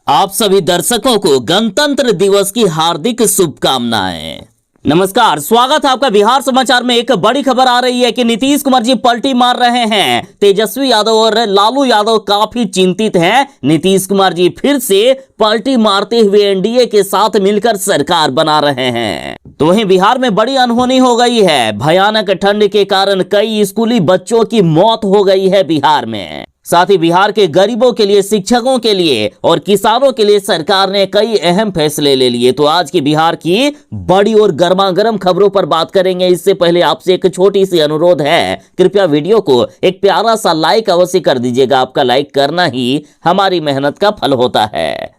आप सभी दर्शकों को गणतंत्र दिवस की हार्दिक शुभकामनाएं। नमस्कार, स्वागत है आपका बिहार समाचार में। एक बड़ी खबर आ रही है कि नीतीश कुमार जी पलटी मार रहे हैं। तेजस्वी यादव और लालू यादव काफी चिंतित हैं। नीतीश कुमार जी फिर से पलटी मारते हुए एनडीए के साथ मिलकर सरकार बना रहे हैं। तो वहीं बिहार में बड़ी अनहोनी हो गई है। भयानक ठंड के कारण कई स्कूली बच्चों की मौत हो गई है बिहार में। साथ ही बिहार के गरीबों के लिए, शिक्षकों के लिए और किसानों के लिए सरकार ने कई अहम फैसले ले लिए। तो आज की बिहार की बड़ी और गर्मागर्म खबरों पर बात करेंगे। इससे पहले आपसे एक छोटी सी अनुरोध है, कृपया वीडियो को एक प्यारा सा लाइक अवश्य कर दीजिएगा। आपका लाइक करना ही हमारी मेहनत का फल होता है।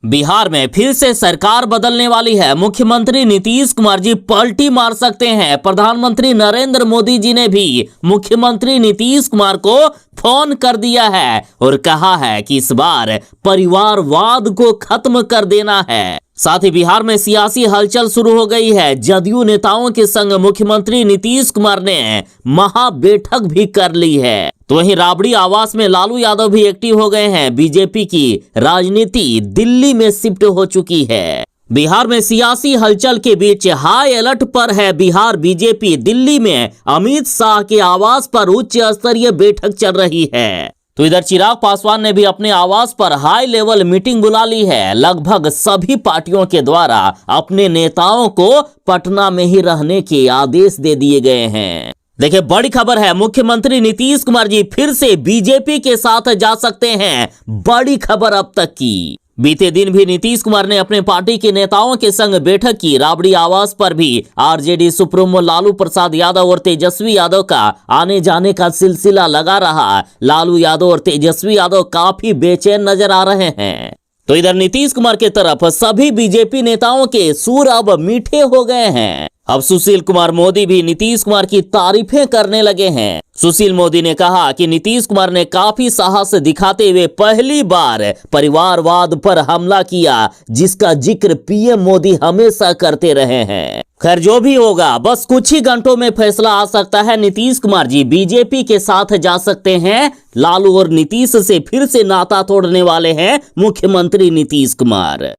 बिहार में फिर से सरकार बदलने वाली है। मुख्यमंत्री नीतीश कुमार जी पलटी मार सकते हैं। प्रधानमंत्री नरेंद्र मोदी जी ने भी मुख्यमंत्री नीतीश कुमार को फोन कर दिया है और कहा है कि इस बार परिवारवाद को खत्म कर देना है। साथ ही बिहार में सियासी हलचल शुरू हो गई है। जदयू नेताओं के संग मुख्यमंत्री नीतीश कुमार ने महा बैठक भी कर ली है। तो वहीं राबड़ी आवास में लालू यादव भी एक्टिव हो गए हैं। बीजेपी की राजनीति दिल्ली में शिफ्ट हो चुकी है। बिहार में सियासी हलचल के बीच हाई अलर्ट पर है बिहार बीजेपी। दिल्ली में अमित शाह के आवास पर उच्च स्तरीय बैठक चल रही है। तो इधर चिराग पासवान ने भी अपने आवास पर हाई लेवल मीटिंग बुला ली है। लगभग सभी पार्टियों के द्वारा अपने नेताओं को पटना में ही रहने के आदेश दे दिए गए हैं। देखिए, बड़ी खबर है, मुख्यमंत्री नीतीश कुमार जी फिर से बीजेपी के साथ जा सकते हैं। बड़ी खबर अब तक की। बीते दिन भी नीतीश कुमार ने अपने पार्टी के नेताओं के संग बैठक की। राबड़ी आवास पर भी आरजेडी सुप्रीमो लालू प्रसाद यादव और तेजस्वी यादव का आने जाने का सिलसिला लगा रहा। लालू यादव और तेजस्वी यादव काफी बेचैन नजर आ रहे हैं। तो इधर नीतीश कुमार के तरफ सभी बीजेपी नेताओं के सुर अब मीठे हो गए हैं। अब सुशील कुमार मोदी भी नीतीश कुमार की तारीफें करने लगे हैं। सुशील मोदी ने कहा कि नीतीश कुमार ने काफी साहस दिखाते हुए पहली बार परिवारवाद पर हमला किया, जिसका जिक्र पीएम मोदी हमेशा करते रहे हैं। खैर, जो भी होगा, बस कुछ ही घंटों में फैसला आ सकता है। नीतीश कुमार जी बीजेपी के साथ जा सकते हैं। लालू और नीतीश से फिर से नाता तोड़ने वाले हैं मुख्यमंत्री नीतीश कुमार।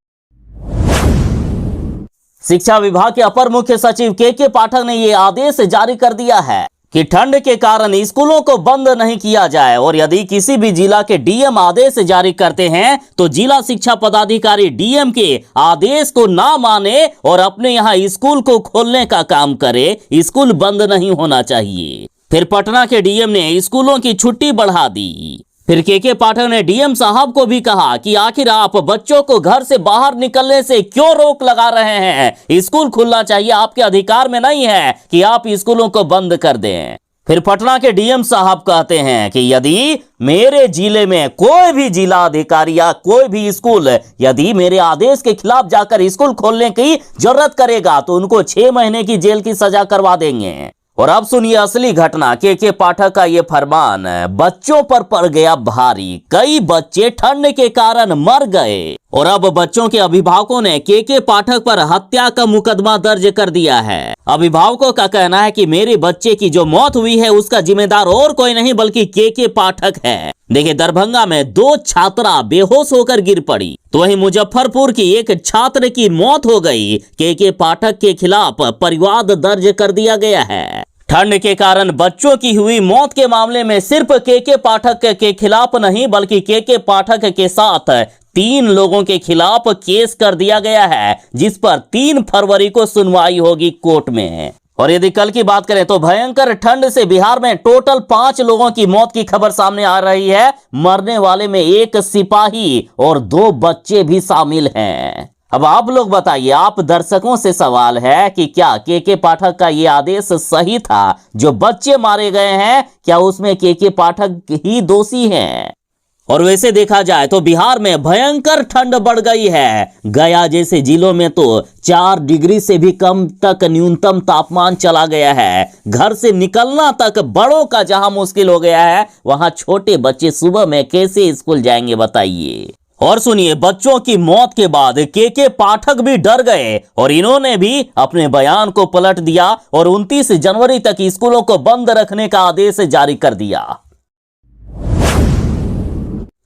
शिक्षा विभाग के अपर मुख्य सचिव के पाठक ने यह आदेश जारी कर दिया है कि ठंड के कारण स्कूलों को बंद नहीं किया जाए और यदि किसी भी जिला के डीएम आदेश जारी करते हैं तो जिला शिक्षा पदाधिकारी डीएम के आदेश को ना माने और अपने यहाँ स्कूल को खोलने का काम करे। स्कूल बंद नहीं होना चाहिए। फिर पटना के डीएम ने स्कूलों की छुट्टी बढ़ा दी। फिर के पाठक ने डीएम साहब को भी कहा कि आखिर आप बच्चों को घर से बाहर निकलने से क्यों रोक लगा रहे हैं। स्कूल खुलना चाहिए, आपके अधिकार में नहीं है कि आप स्कूलों को बंद कर दें। फिर पटना के डीएम साहब कहते हैं कि यदि मेरे जिले में कोई भी जिला अधिकारी या कोई भी स्कूल यदि मेरे आदेश के खिलाफ जाकर स्कूल खोलने की जरूरत करेगा तो उनको 6 महीने की जेल की सजा करवा देंगे। और अब सुनिए असली घटना। के पाठक का ये फरमान बच्चों पर पड़ गया भारी। कई बच्चे ठंड के कारण मर गए और अब बच्चों के अभिभावकों ने के पाठक पर हत्या का मुकदमा दर्ज कर दिया है। अभिभावकों का कहना है कि मेरे बच्चे की जो मौत हुई है उसका जिम्मेदार और कोई नहीं बल्कि के पाठक है। देखिए, दरभंगा में 2 छात्रा बेहोश होकर गिर पड़ी, तो वहीं मुजफ्फरपुर की एक छात्र की मौत हो गई। के पाठक के खिलाफ परिवाद दर्ज कर दिया गया है। ठंड के कारण बच्चों की हुई मौत के मामले में सिर्फ के पाठक के खिलाफ नहीं बल्कि के पाठक के साथ 3 लोगों के खिलाफ केस कर दिया गया है, जिस पर 3 फरवरी को सुनवाई होगी कोर्ट में। और यदि कल की बात करें तो भयंकर ठंड से बिहार में टोटल 5 लोगों की मौत की खबर सामने आ रही है। मरने वाले में 1 सिपाही और 2 बच्चे भी शामिल हैं। अब आप लोग बताइए, आप दर्शकों से सवाल है कि क्या के पाठक का ये आदेश सही था? जो बच्चे मारे गए हैं, क्या उसमें के पाठक ही दोषी हैं? और वैसे देखा जाए तो बिहार में भयंकर ठंड बढ़ गई है। गया जैसे जिलों में तो 4 डिग्री से भी कम तक न्यूनतम तापमान चला गया है। घर से निकलना तक बड़ों का जहां मुश्किल हो गया है, वहां छोटे बच्चे सुबह में कैसे स्कूल जाएंगे बताइए। और सुनिए, बच्चों की मौत के बाद के पाठक भी डर गए और इन्होंने भी अपने बयान को पलट दिया और 29 जनवरी तक स्कूलों को बंद रखने का आदेश जारी कर दिया।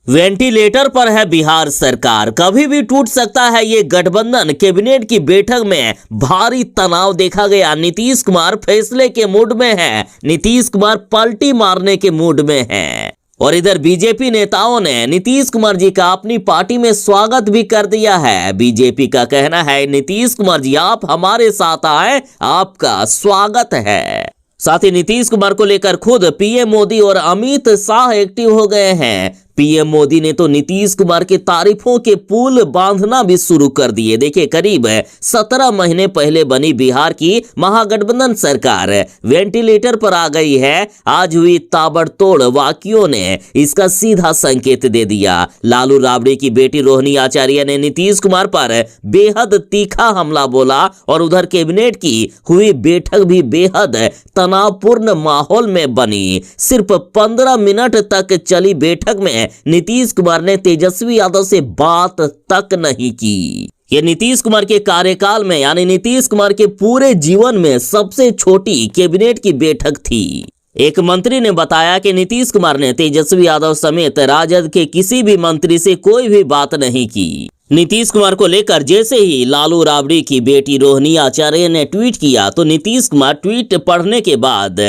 वेंटिलेटर पर है बिहार सरकार, कभी भी टूट सकता है ये गठबंधन। कैबिनेट की बैठक में भारी तनाव देखा गया। नीतीश कुमार फैसले के मूड में है, नीतीश कुमार पलटी मारने के मूड में है। और इधर बीजेपी नेताओं ने नीतीश कुमार जी का अपनी पार्टी में स्वागत भी कर दिया है। बीजेपी का कहना है, नीतीश कुमार जी आप हमारे साथ आए, आपका स्वागत है। साथ ही नीतीश कुमार को लेकर खुद पीएम मोदी और अमित शाह एक्टिव हो गए हैं। पीएम मोदी ने तो नीतीश कुमार के तारीफों के पुल बांधना भी शुरू कर दिए। देखिए, करीब 17 महीने पहले बनी बिहार की महागठबंधन सरकार वेंटिलेटर पर आ गई है। आज हुई ताबड़तोड़ वाकयों ने इसका सीधा संकेत दे दिया। लालू राबड़ी की बेटी रोहिणी आचार्य ने नीतीश कुमार पर बेहद तीखा हमला बोला और उधर कैबिनेट की हुई बैठक भी बेहद तनावपूर्ण माहौल में बनी। सिर्फ 15 मिनट तक चली बैठक में नीतीश कुमार ने तेजस्वी यादव से बात तक नहीं की। ये नीतीश कुमार के कार्यकाल में यानी नीतीश कुमार के पूरे जीवन में सबसे छोटी कैबिनेट की बैठक थी। एक मंत्री ने बताया कि नीतीश कुमार ने तेजस्वी यादव समेत राजद के किसी भी मंत्री से कोई भी बात नहीं की। नीतीश कुमार को लेकर जैसे ही लालू राबड़ी की बेटी रोहिणी आचार्य ने ट्वीट किया तो नीतीश कुमार ट्वीट पढ़ने के बाद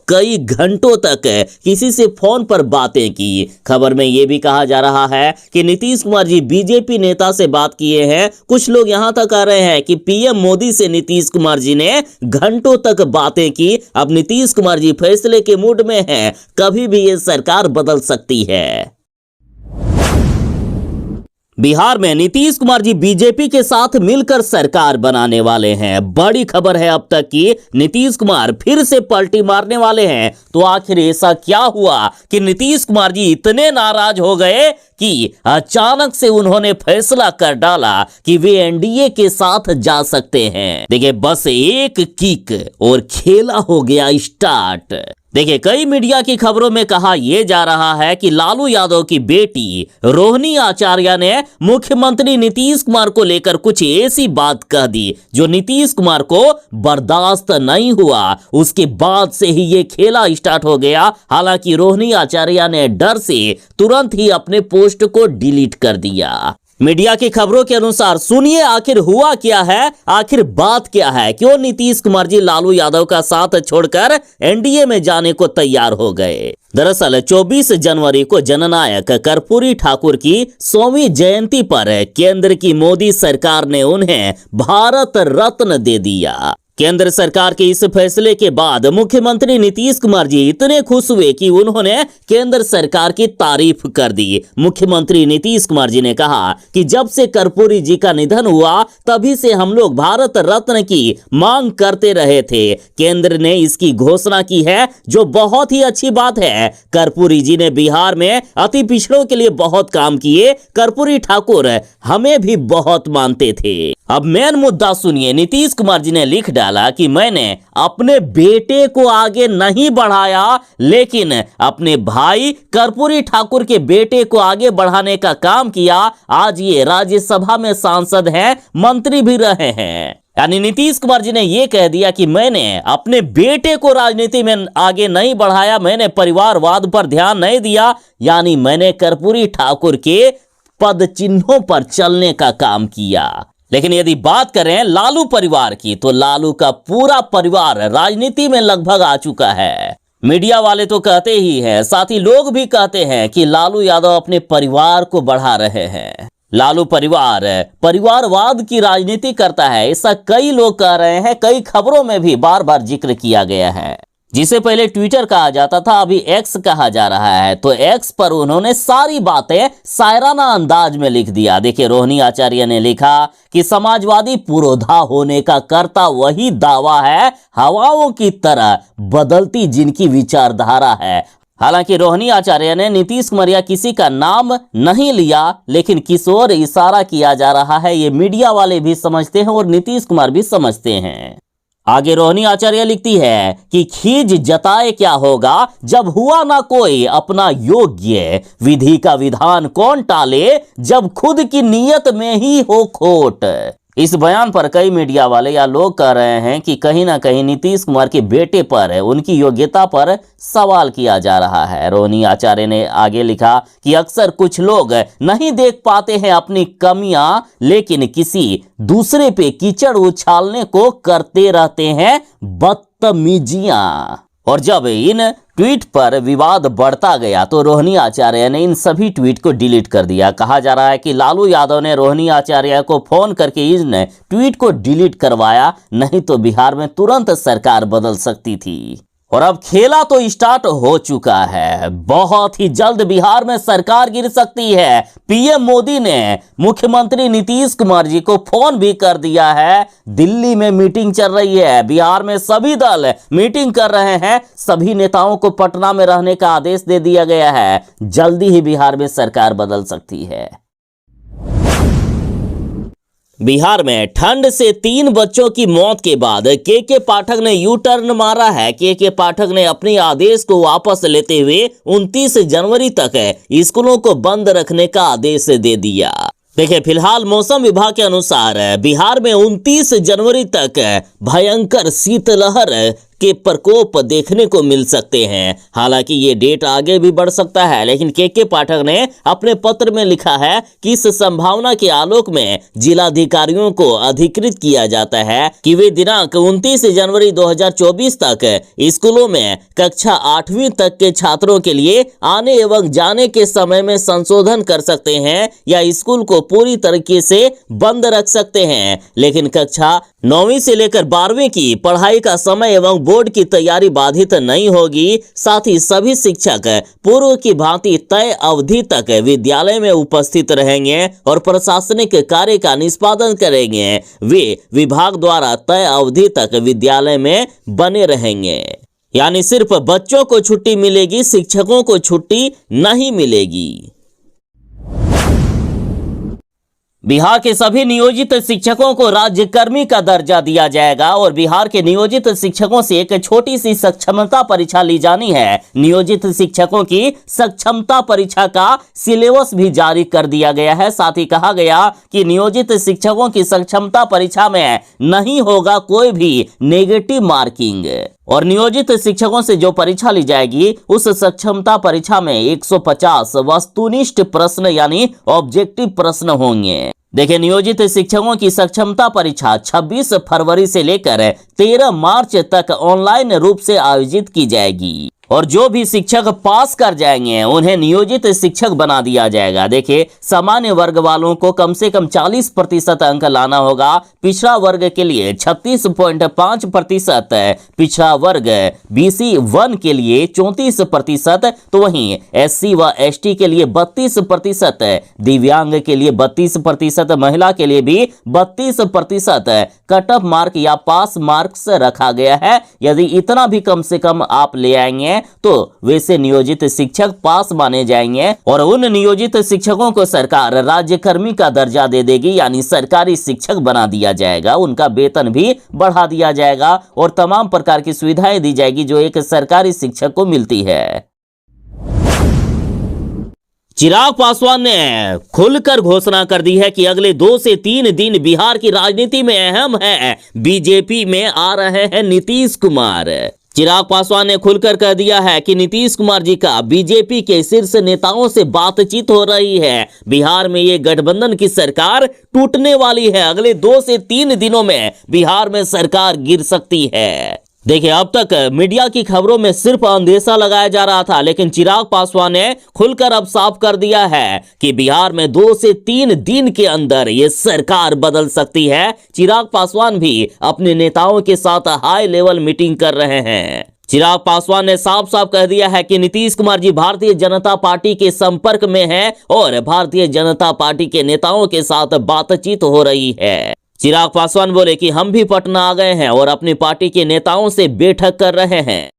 कई घंटों तक किसी से फोन पर बातें की। खबर में यह भी कहा जा रहा है कि नीतीश कुमार जी बीजेपी नेता से बात किए हैं। कुछ लोग यहां तक कह रहे हैं कि पीएम मोदी से नीतीश कुमार जी ने घंटों तक बातें की। अब नीतीश कुमार जी फैसले के मूड में हैं, कभी भी ये सरकार बदल सकती है। बिहार में नीतीश कुमार जी बीजेपी के साथ मिलकर सरकार बनाने वाले हैं। बड़ी खबर है अब तक कि नीतीश कुमार फिर से पलटी मारने वाले हैं। तो आखिर ऐसा क्या हुआ कि नीतीश कुमार जी इतने नाराज हो गए कि अचानक से उन्होंने फैसला कर डाला कि वे एनडीए के साथ जा सकते हैं। देखिए, बस एक किक और खेला हो गया स्टार्ट। देखिए, कई मीडिया की खबरों में कहा यह जा रहा है कि लालू यादव की बेटी रोहिणी आचार्य ने मुख्यमंत्री नीतीश कुमार को लेकर कुछ ऐसी बात कह दी जो नीतीश कुमार को बर्दाश्त नहीं हुआ। उसके बाद से ही ये खेला स्टार्ट हो गया। हालांकि रोहिणी आचार्य ने डर से तुरंत ही अपने पोस्ट को डिलीट कर दिया। मीडिया की खबरों के अनुसार सुनिए आखिर हुआ क्या है, आखिर बात क्या है, क्यों नीतीश कुमार जी लालू यादव का साथ छोड़कर एनडीए में जाने को तैयार हो गए। दरअसल 24 जनवरी को जननायक कर्पूरी ठाकुर की 100वीं जयंती पर केंद्र की मोदी सरकार ने उन्हें भारत रत्न दे दिया। केंद्र सरकार के इस फैसले के बाद मुख्यमंत्री नीतीश कुमार जी इतने खुश हुए कि उन्होंने केंद्र सरकार की तारीफ कर दी। मुख्यमंत्री नीतीश कुमार जी ने कहा कि जब से कर्पूरी जी का निधन हुआ तभी से हम लोग भारत रत्न की मांग करते रहे थे। केंद्र ने इसकी घोषणा की है, जो बहुत ही अच्छी बात है। कर्पूरी जी ने बिहार में अति पिछड़ों के लिए बहुत काम किए। कर्पूरी ठाकुर हमें भी बहुत मानते थे। अब मेन मुद्दा सुनिए। नीतीश कुमार जी ने लिख डाला कि मैंने अपने बेटे को आगे नहीं बढ़ाया, लेकिन अपने भाई कर्पूरी ठाकुर के बेटे को आगे बढ़ाने का काम किया। आज ये राज्यसभा में सांसद हैं, मंत्री भी रहे हैं। यानी नीतीश कुमार जी ने यह कह दिया कि मैंने अपने बेटे को राजनीति में आगे नहीं बढ़ाया, मैंने परिवारवाद पर ध्यान नहीं दिया, यानी मैंने कर्पूरी ठाकुर के पद चिन्हों पर चलने का काम किया। लेकिन यदि बात करें लालू परिवार की, तो लालू का पूरा परिवार राजनीति में लगभग आ चुका है। मीडिया वाले तो कहते ही हैं, साथ ही लोग भी कहते हैं कि लालू यादव अपने परिवार को बढ़ा रहे हैं। लालू परिवारवाद की राजनीति करता है, ऐसा कई लोग कह रहे हैं। कई खबरों में भी बार बार जिक्र किया गया है। जिसे पहले ट्विटर कहा जाता था, अभी एक्स कहा जा रहा है। तो एक्स पर उन्होंने सारी बातें शायराना अंदाज में लिख दिया। देखिए, रोहिणी आचार्य ने लिखा कि समाजवादी पुरोधा होने का करता वही दावा है, हवाओं की तरह बदलती जिनकी विचारधारा है। हालांकि रोहिणी आचार्य ने नीतीश कुमार किसी का नाम नहीं लिया, लेकिन किस ओर इशारा किया जा रहा है ये मीडिया वाले भी समझते हैं और नीतीश कुमार भी समझते हैं। आगे रोहिणी आचार्य लिखती है कि खीज जताए क्या होगा जब हुआ ना कोई अपना योग्य, विधि का विधान कौन टाले जब खुद की नीयत में ही हो खोट। इस बयान पर कई मीडिया वाले या लोग कह रहे हैं कि कहीं ना कहीं नीतीश कुमार के बेटे पर उनकी योग्यता पर सवाल किया जा रहा है। रोहिणी आचार्य ने आगे लिखा कि अक्सर कुछ लोग नहीं देख पाते हैं अपनी कमियां, लेकिन किसी दूसरे पे कीचड़ उछालने को करते रहते हैं बदतमीजियां। और जब इन ट्वीट पर विवाद बढ़ता गया तो रोहिणी आचार्य ने इन सभी ट्वीट को डिलीट कर दिया। कहा जा रहा है कि लालू यादव ने रोहिणी आचार्य को फोन करके इन ट्वीट को डिलीट करवाया, नहीं तो बिहार में तुरंत सरकार बदल सकती थी। और अब खेला तो स्टार्ट हो चुका है। बहुत ही जल्द बिहार में सरकार गिर सकती है। पीएम मोदी ने मुख्यमंत्री नीतीश कुमार जी को फोन भी कर दिया है। दिल्ली में मीटिंग चल रही है, बिहार में सभी दल मीटिंग कर रहे हैं। सभी नेताओं को पटना में रहने का आदेश दे दिया गया है। जल्दी ही बिहार में सरकार बदल सकती है। बिहार में ठंड से 3 बच्चों की मौत के बाद के पाठक ने यू टर्न मारा है। के पाठक ने अपने आदेश को वापस लेते हुए 29 जनवरी तक स्कूलों को बंद रखने का आदेश दे दिया। देखिए, फिलहाल मौसम विभाग के अनुसार बिहार में 29 जनवरी तक भयंकर शीतलहर के प्रकोप देखने को मिल सकते हैं। हालांकि ये डेट आगे भी बढ़ सकता है, लेकिन के पाठक ने अपने पत्र में लिखा है कि इस संभावना के आलोक में जिलाधिकारियों को अधिकृत किया जाता है कि वे दिनांक 29 जनवरी 2024 तक स्कूलों में कक्षा 8वीं तक के छात्रों के लिए आने एवं जाने के समय में संशोधन कर सकते हैं या स्कूल को पूरी तरीके से बंद रख सकते हैं। लेकिन कक्षा 9वीं से लेकर 12वीं की पढ़ाई का समय एवं बोर्ड की तैयारी बाधित नहीं होगी। साथ ही सभी शिक्षक पूर्व की भांति तय अवधि तक विद्यालय में उपस्थित रहेंगे और प्रशासनिक कार्य का निष्पादन करेंगे। वे विभाग द्वारा तय अवधि तक विद्यालय में बने रहेंगे। यानी सिर्फ बच्चों को छुट्टी मिलेगी, शिक्षकों को छुट्टी नहीं मिलेगी। बिहार के सभी नियोजित शिक्षकों को राज्यकर्मी का दर्जा दिया जाएगा और बिहार के नियोजित शिक्षकों से एक छोटी सी सक्षमता परीक्षा ली जानी है। नियोजित शिक्षकों की सक्षमता परीक्षा का सिलेबस भी जारी कर दिया गया है। साथ ही कहा गया कि नियोजित शिक्षकों की सक्षमता परीक्षा में नहीं होगा कोई भी नेगेटिव मार्किंग और नियोजित शिक्षकों से जो परीक्षा ली जाएगी उस सक्षमता परीक्षा में 150 वस्तुनिष्ठ प्रश्न यानी ऑब्जेक्टिव प्रश्न होंगे। देखिए, नियोजित शिक्षकों की सक्षमता परीक्षा 26 फरवरी से लेकर 13 मार्च तक ऑनलाइन रूप से आयोजित की जाएगी और जो भी शिक्षक पास कर जाएंगे उन्हें नियोजित शिक्षक बना दिया जाएगा। देखिए, सामान्य वर्ग वालों को कम से कम 40% अंक लाना होगा। पिछड़ा वर्ग के लिए 36.5%, पिछड़ा वर्ग BC 1 के लिए 34%, तो वहीं SC व ST के लिए 32%, दिव्यांग के लिए 32%, महिला के लिए भी 32% कट ऑफ मार्क या पास मार्क्स रखा गया है। यदि इतना भी कम से कम आप ले आएंगे तो वैसे नियोजित शिक्षक पास माने जाएंगे और उन नियोजित शिक्षकों को सरकार राज्यकर्मी का दर्जा दे देगी, यानी सरकारी शिक्षक बना दिया जाएगा। उनका वेतन भी बढ़ा दिया जाएगा और तमाम प्रकार की सुविधाएं दी जाएगी जो एक सरकारी शिक्षक को मिलती है। चिराग पासवान ने खुलकर घोषणा कर दी है कि अगले 2 से 3 दिन बिहार की राजनीति में अहम है। बीजेपी में आ रहे हैं नीतीश कुमार। चिराग पासवान ने खुलकर कह दिया है कि नीतीश कुमार जी का बीजेपी के शीर्ष नेताओं से बातचीत हो रही है। बिहार में ये गठबंधन की सरकार टूटने वाली है। अगले 2 से 3 दिनों में बिहार में सरकार गिर सकती है। देखिए, अब तक मीडिया की खबरों में सिर्फ अंदेशा लगाया जा रहा था, लेकिन चिराग पासवान ने खुलकर अब साफ कर दिया है कि बिहार में 2 से 3 दिन के अंदर ये सरकार बदल सकती है। चिराग पासवान भी अपने नेताओं के साथ हाई लेवल मीटिंग कर रहे हैं। चिराग पासवान ने साफ साफ कह दिया है कि नीतीश कुमार जी भारतीय जनता पार्टी के संपर्क में हैं और भारतीय जनता पार्टी के नेताओं के साथ बातचीत हो रही है। चिराग पासवान बोले कि हम भी पटना आ गए हैं और अपनी पार्टी के नेताओं से बैठक कर रहे हैं।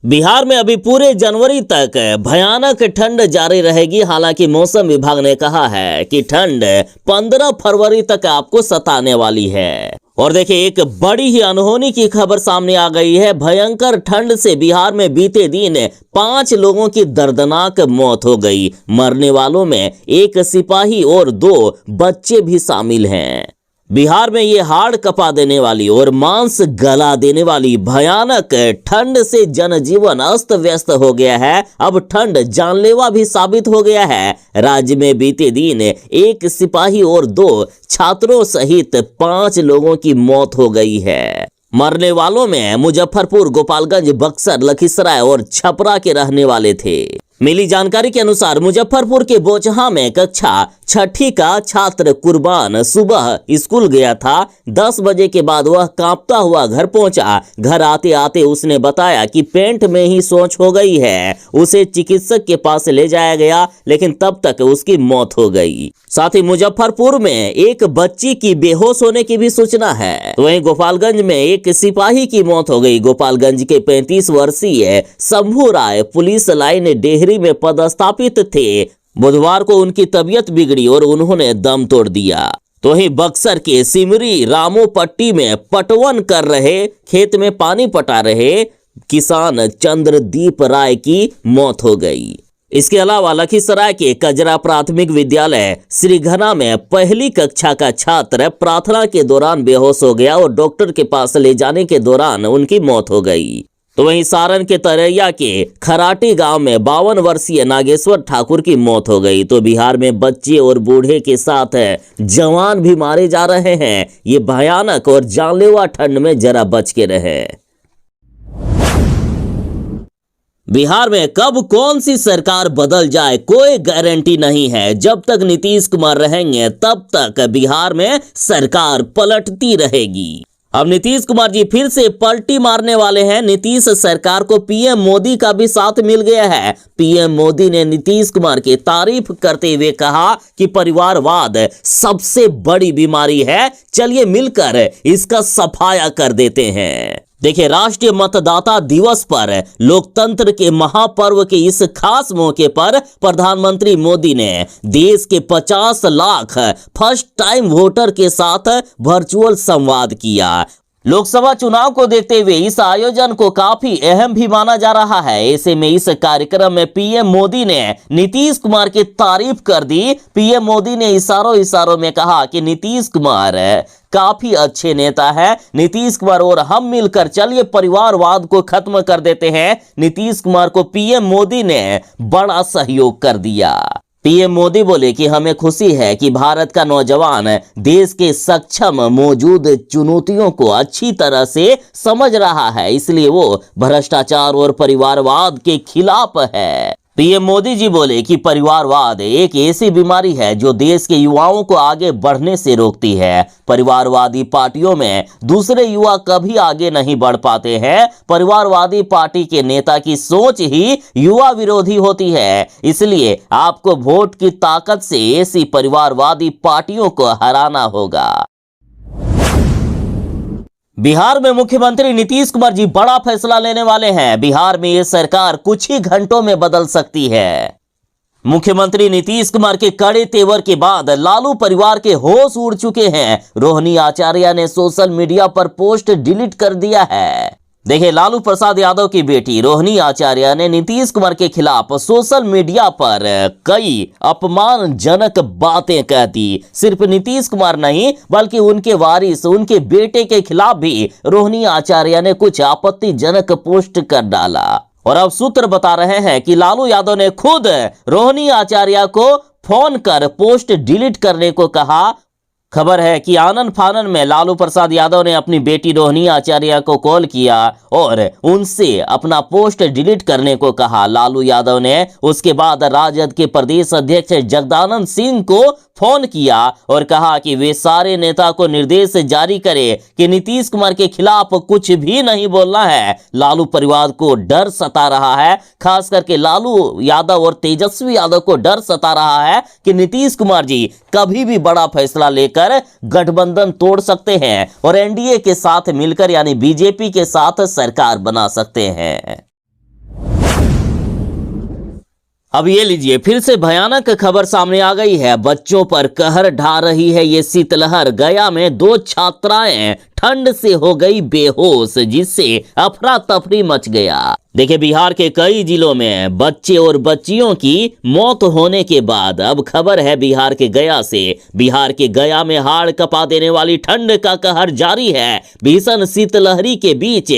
बिहार में अभी पूरे जनवरी तक भयानक ठंड जारी रहेगी। हालांकि मौसम विभाग ने कहा है कि ठंड 15 फरवरी तक आपको सताने वाली है। और देखिए, एक बड़ी ही अनहोनी की खबर सामने आ गई है। भयंकर ठंड से बिहार में बीते दिन 5 लोगों की दर्दनाक मौत हो गई। मरने वालों में एक सिपाही और 2 बच्चे भी शामिल हैं। बिहार में ये हाड़ कपा देने वाली और मांस गला देने वाली भयानक ठंड से जनजीवन अस्त व्यस्त हो गया है। अब ठंड जानलेवा भी साबित हो गया है। राज्य में बीते दिन एक सिपाही और 2 छात्रों सहित 5 लोगों की मौत हो गई है। मरने वालों में मुजफ्फरपुर, गोपालगंज, बक्सर, लखीसराय और छपरा के रहने वाले थे। मिली जानकारी के अनुसार मुजफ्फरपुर के बोचहा में कक्षा 6ठी का छात्र कुर्बान सुबह स्कूल गया था। 10 बजे के बाद वह कांपता हुआ घर पहुंचा। घर आते आते उसने बताया कि पेट में ही सोच हो गई है। उसे चिकित्सक के पास ले जाया गया, लेकिन तब तक उसकी मौत हो गई। साथ ही मुजफ्फरपुर में एक बच्ची की बेहोश होने की भी सूचना है। तो वहीं गोपालगंज में एक सिपाही की मौत हो गई। गोपालगंज के 35 वर्षीय शंभू राय पुलिस लाइन डेहरी में पदस्थापित थे। बुधवार को उनकी तबीयत बिगड़ी और उन्होंने दम तोड़ दिया। तो वहीं बक्सर के सिमरी रामोपट्टी में पटवन कर रहे, खेत में पानी पटा रहे किसान चंद्रदीप राय की मौत हो गई। इसके अलावा लखीसराय के कजरा प्राथमिक विद्यालय श्रीघना में पहली कक्षा का छात्र प्रार्थना के दौरान बेहोश हो गया और डॉक्टर के पास ले जाने के दौरान उनकी मौत हो गई। तो वहीं सारण के तरैया के खराटी गांव में 52 वर्षीय नागेश्वर ठाकुर की मौत हो गई। तो बिहार में बच्चे और बूढ़े के साथ जवान भी मारे जा रहे हैं। ये भयानक और जानलेवा ठंड में जरा बच के रहे। बिहार में कब कौन सी सरकार बदल जाए कोई गारंटी नहीं है। जब तक नीतीश कुमार रहेंगे तब तक बिहार में सरकार पलटती रहेगी। अब नीतीश कुमार जी फिर से पलटी मारने वाले हैं। नीतीश सरकार को पीएम मोदी का भी साथ मिल गया है। पीएम मोदी ने नीतीश कुमार की तारीफ करते हुए कहा कि परिवारवाद सबसे बड़ी बीमारी है, चलिए मिलकर इसका सफाया कर देते हैं। देखिए, राष्ट्रीय मतदाता दिवस पर लोकतंत्र के महापर्व के इस खास मौके पर प्रधानमंत्री मोदी ने देश के 50 लाख फर्स्ट टाइम वोटर के साथ वर्चुअल संवाद किया। लोकसभा चुनाव को देखते हुए इस आयोजन को काफी अहम भी माना जा रहा है। ऐसे में इस कार्यक्रम में पीएम मोदी ने नीतीश कुमार की तारीफ कर दी। पीएम मोदी ने इशारों में कहा कि नीतीश कुमार काफी अच्छे नेता है। नीतीश कुमार और हम मिलकर चलिए परिवारवाद को खत्म कर देते हैं। नीतीश कुमार को पीएम मोदी ने बड़ा सहयोग कर दिया। पीएम मोदी बोले कि हमें खुशी है कि भारत का नौजवान देश के सक्षम मौजूद चुनौतियों को अच्छी तरह से समझ रहा है, इसलिए वो भ्रष्टाचार और परिवारवाद के खिलाफ है। पीएम मोदी जी बोले कि परिवारवाद एक ऐसी बीमारी है जो देश के युवाओं को आगे बढ़ने से रोकती है। परिवारवादी पार्टियों में दूसरे युवा कभी आगे नहीं बढ़ पाते हैं। परिवारवादी पार्टी के नेता की सोच ही युवा विरोधी होती है। इसलिए आपको वोट की ताकत से ऐसी परिवारवादी पार्टियों को हराना होगा। बिहार में मुख्यमंत्री नीतीश कुमार जी बड़ा फैसला लेने वाले हैं। बिहार में ये सरकार कुछ ही घंटों में बदल सकती है। मुख्यमंत्री नीतीश कुमार के कड़े तेवर के बाद लालू परिवार के होश उड़ चुके हैं। रोहिणी आचार्य ने सोशल मीडिया पर पोस्ट डिलीट कर दिया है। देखिए, लालू प्रसाद यादव की बेटी रोहिणी आचार्य ने नीतीश कुमार के खिलाफ सोशल मीडिया पर कई अपमानजनक बातें कह दी। सिर्फ नीतीश कुमार नहीं बल्कि उनके वारिस, उनके बेटे के खिलाफ भी रोहिणी आचार्य ने कुछ आपत्तिजनक पोस्ट कर डाला। और अब सूत्र बता रहे हैं कि लालू यादव ने खुद रोहिणी आचार्य को फोन कर पोस्ट डिलीट करने को कहा। खबर है कि आनन फानन में लालू प्रसाद यादव ने अपनी बेटी रोहिणी आचार्य को कॉल किया और उनसे अपना पोस्ट डिलीट करने को कहा। लालू यादव ने उसके बाद राजद के प्रदेश अध्यक्ष जगदानंद सिंह को फोन किया और कहा कि वे सारे नेता को निर्देश जारी करें कि नीतीश कुमार के खिलाफ कुछ भी नहीं बोलना है। लालू परिवार को डर सता रहा है, खास करके लालू यादव और तेजस्वी यादव को डर सता रहा है कि नीतीश कुमार जी कभी भी बड़ा फैसला लेकर गठबंधन तोड़ सकते हैं और एनडीए के साथ मिलकर यानी बीजेपी के साथ सरकार बना सकते हैं। अब ये लीजिए, फिर से भयानक खबर सामने आ गई है। बच्चों पर कहर ढा रही है ये शीतलहर। गया में 2 छात्राएं ठंड से हो गई बेहोश, जिससे अफरा तफरी मच गया। देखिए, बिहार के कई जिलों में बच्चे और बच्चियों की मौत होने के बाद अब खबर है बिहार के गया से। बिहार के गया में हाड़ कपा देने वाली ठंड का कहर जारी है। भीषण शीतलहरी के बीच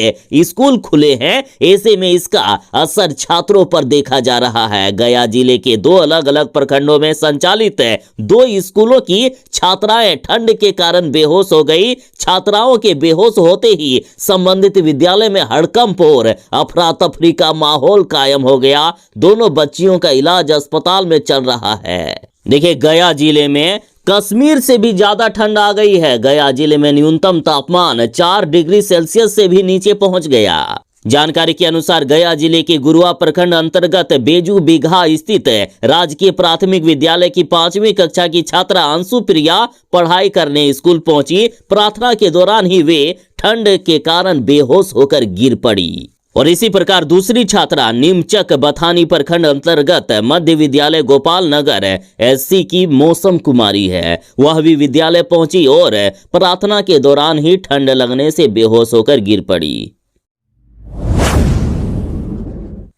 स्कूल खुले हैं, ऐसे में इसका असर छात्रों पर देखा जा रहा है। गया जिले के 2 अलग अलग प्रखंडों में संचालित 2 स्कूलों की छात्राएं ठंड के कारण बेहोश हो गई। छात्राओं के बेहोश होते ही संबंधित विद्यालय में हड़कंप और अफरा तफरी का माहौल कायम हो गया। दोनों बच्चियों का इलाज अस्पताल में चल रहा है। देखिए, गया जिले में कश्मीर से भी ज्यादा ठंड आ गई है। गया जिले में न्यूनतम तापमान 4 डिग्री सेल्सियस से भी नीचे पहुंच गया। जानकारी के अनुसार गया जिले के गुरुआ प्रखंड अंतर्गत बेजू बिघा स्थित राजकीय प्राथमिक विद्यालय की 5वीं कक्षा की छात्रा अंशु प्रिया पढ़ाई करने स्कूल पहुंची। प्रार्थना के दौरान ही वे ठंड के कारण बेहोश होकर गिर पड़ी। और इसी प्रकार दूसरी छात्रा नीमचक बथानी प्रखंड अंतर्गत मध्य विद्यालय गोपाल नगर एससी की मौसम कुमारी है। वह भी विद्यालय पहुंची और प्रार्थना के दौरान ही ठंड लगने से बेहोश होकर गिर पड़ी।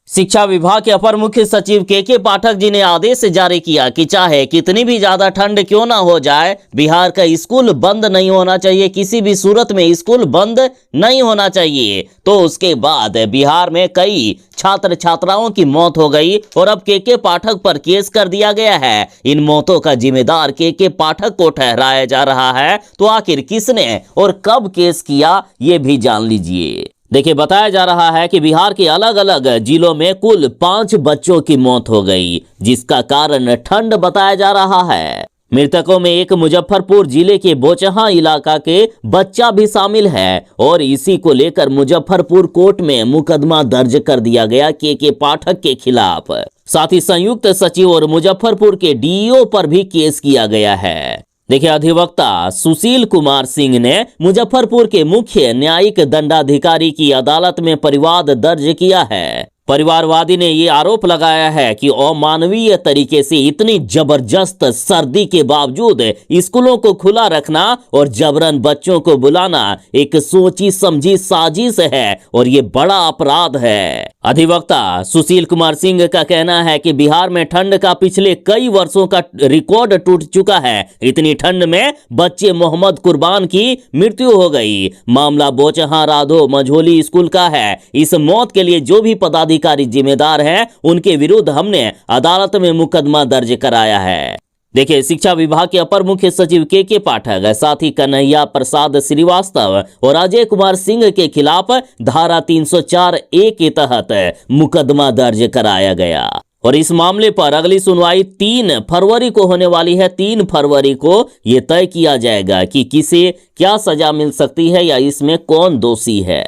शिक्षा विभाग के अपर मुख्य सचिव के पाठक जी ने आदेश जारी किया कि चाहे कितनी भी ज्यादा ठंड क्यों ना हो जाए, बिहार का स्कूल बंद नहीं होना चाहिए। किसी भी सूरत में स्कूल बंद नहीं होना चाहिए। तो उसके बाद बिहार में कई छात्र छात्राओं की मौत हो गई और अब के पाठक पर केस कर दिया गया है। इन मौतों का जिम्मेदार के पाठक को ठहराया जा रहा है। तो आखिर किसने और कब केस किया, ये भी जान लीजिए। देखिए, बताया जा रहा है कि बिहार के अलग अलग जिलों में कुल 5 बच्चों की मौत हो गई, जिसका कारण ठंड बताया जा रहा है। मृतकों में एक मुजफ्फरपुर जिले के बोचहा इलाका के बच्चा भी शामिल है और इसी को लेकर मुजफ्फरपुर कोर्ट में मुकदमा दर्ज कर दिया गया के पाठक के खिलाफ। साथ ही संयुक्त सचिव और मुजफ्फरपुर के डीईओ पर भी केस किया गया है। देखिए, अधिवक्ता सुशील कुमार सिंह ने मुजफ्फरपुर के मुख्य न्यायिक दंडाधिकारी की अदालत में परिवाद दर्ज किया है। परिवारवादी ने ये आरोप लगाया है कि अमानवीय तरीके से इतनी जबरदस्त सर्दी के बावजूद स्कूलों को खुला रखना और जबरन बच्चों को बुलाना एक सोची समझी साजिश है और ये बड़ा अपराध है। अधिवक्ता सुशील कुमार सिंह का कहना है कि बिहार में ठंड का पिछले कई वर्षों का रिकॉर्ड टूट चुका है। इतनी ठंड में बच्चे मोहम्मद कुर्बान की मृत्यु हो गई। मामला बोचहा राधो मझोली स्कूल का है। इस मौत के लिए जो भी पदाधिकारी जिम्मेदार हैं, उनके विरुद्ध हमने अदालत में मुकदमा दर्ज कराया है। देखिए, शिक्षा विभाग के अपर मुख्य सचिव के पाठक, साथ ही कन्हैया प्रसाद श्रीवास्तव और अजय कुमार सिंह के खिलाफ धारा 304A के तहत मुकदमा दर्ज कराया गया और इस मामले पर अगली सुनवाई 3 फरवरी को होने वाली है। 3 फरवरी को यह तय किया जाएगा कि किसे क्या सजा मिल सकती है या इसमें कौन दोषी है।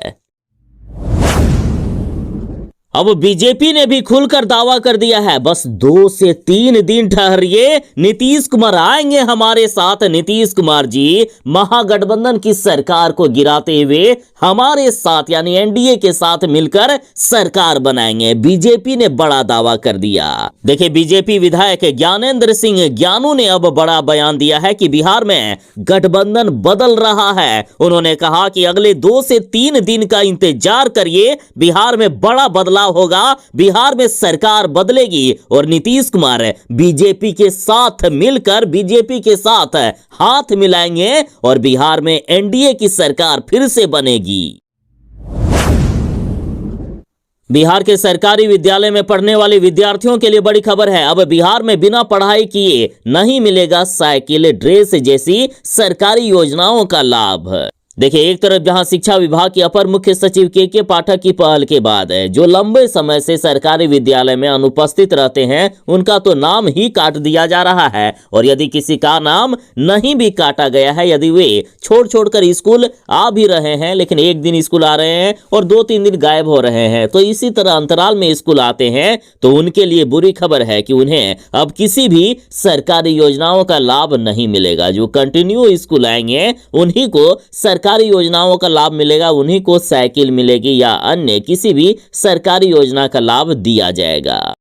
अब बीजेपी ने भी खुलकर दावा कर दिया है, बस 2 से 3 दिन ठहरिए, नीतीश कुमार आएंगे हमारे साथ। नीतीश कुमार जी महागठबंधन की सरकार को गिराते हुए हमारे साथ यानी एनडीए के साथ मिलकर सरकार बनाएंगे। बीजेपी ने बड़ा दावा कर दिया। देखिए, बीजेपी विधायक ज्ञानेंद्र सिंह ज्ञानू ने अब बड़ा बयान दिया है कि बिहार में गठबंधन बदल रहा है। उन्होंने कहा कि अगले 2 से 3 दिन का इंतजार करिए, बिहार में बड़ा बदलाव होगा, बिहार में सरकार बदलेगी और नीतीश कुमार बीजेपी के साथ मिलकर बीजेपी के साथ हाथ मिलाएंगे और बिहार में एनडीए की सरकार फिर से बनेगी। बिहार के सरकारी विद्यालय में पढ़ने वाले विद्यार्थियों के लिए बड़ी खबर है। अब बिहार में बिना पढ़ाई किए नहीं मिलेगा साइकिल, ड्रेस जैसी सरकारी योजनाओं का लाभ। देखिए, एक तरफ जहां शिक्षा विभाग के अपर मुख्य सचिव के पाठक की पहल के बाद जो लंबे समय से सरकारी विद्यालय में अनुपस्थित रहते हैं, उनका तो नाम ही काट दिया जा रहा है और यदि किसी का नाम नहीं भी काटा गया है, यदि वे छोड़कर स्कूल आ भी रहे हैं लेकिन एक दिन स्कूल आ रहे हैं और 2-3 दिन गायब हो रहे हैं, तो इसी तरह अंतराल में स्कूल आते हैं, तो उनके लिए बुरी खबर है कि उन्हें अब किसी भी सरकारी योजनाओं का लाभ नहीं मिलेगा। जो कंटिन्यू स्कूल आएंगे उन्हीं को सरकारी योजनाओं का लाभ मिलेगा, उन्हीं को साइकिल मिलेगी या अन्य किसी भी सरकारी योजना का लाभ दिया जाएगा।